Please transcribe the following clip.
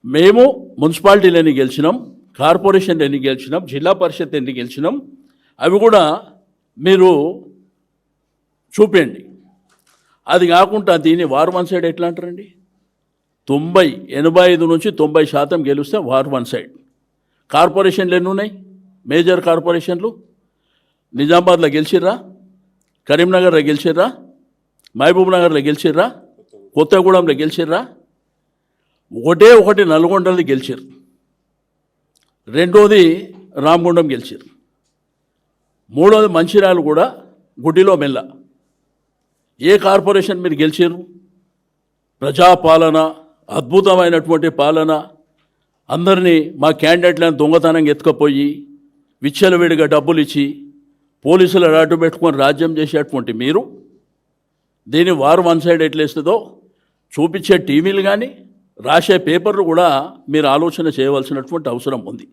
మేము మున్సిపాలిటీలు ఎన్ని గెలిచినాం, కార్పొరేషన్ ఎన్ని గెలిచినాం, జిల్లా పరిషత్ ఎన్ని గెలిచినాం, అవి కూడా మీరు చూపండి. అది కాకుండా దీన్ని వార్ వన్ సైడ్ ఎట్లా అంటారండి? 85 నుంచి 90% గెలిస్తే వార్ వన్ సైడ్. కార్పొరేషన్లు ఎన్ని ఉన్నాయి? మేజర్ కార్పొరేషన్లు నిజామాబాద్లో గెలిచిర్రా, కరీంనగర్లో గెలిచిర్రా, మహబూబ్ నగర్లో గెలిచిర్రా, కొత్తగూడెంలో గెలిచిర్రా? ఒకటి నల్గొండలో గెలిచారు, రెండోది రామగుండం గెలిచారు, మూడోది మంచిర్యాల కూడా గుడ్డిలో మెల్ల. ఏ కార్పొరేషన్ మీరు గెలిచారు? ప్రజాపాలన, అద్భుతమైనటువంటి పాలన, అందరినీ మా క్యాండిడేట్లను దొంగతనంగా ఎత్తుకపోయి విచ్చలవిడిగా డబ్బులు ఇచ్చి పోలీసులు అడ్డు పెట్టుకొని రాజ్యం చేసేటువంటి మీరు దీన్ని వారు వన్ సైడ్ ఎట్లేస్తుందో చూపించే టీవీలు కానీ రాసే పేపర్లు కూడా మీరు ఆలోచన చేయవలసినటువంటి అవసరం ఉంది.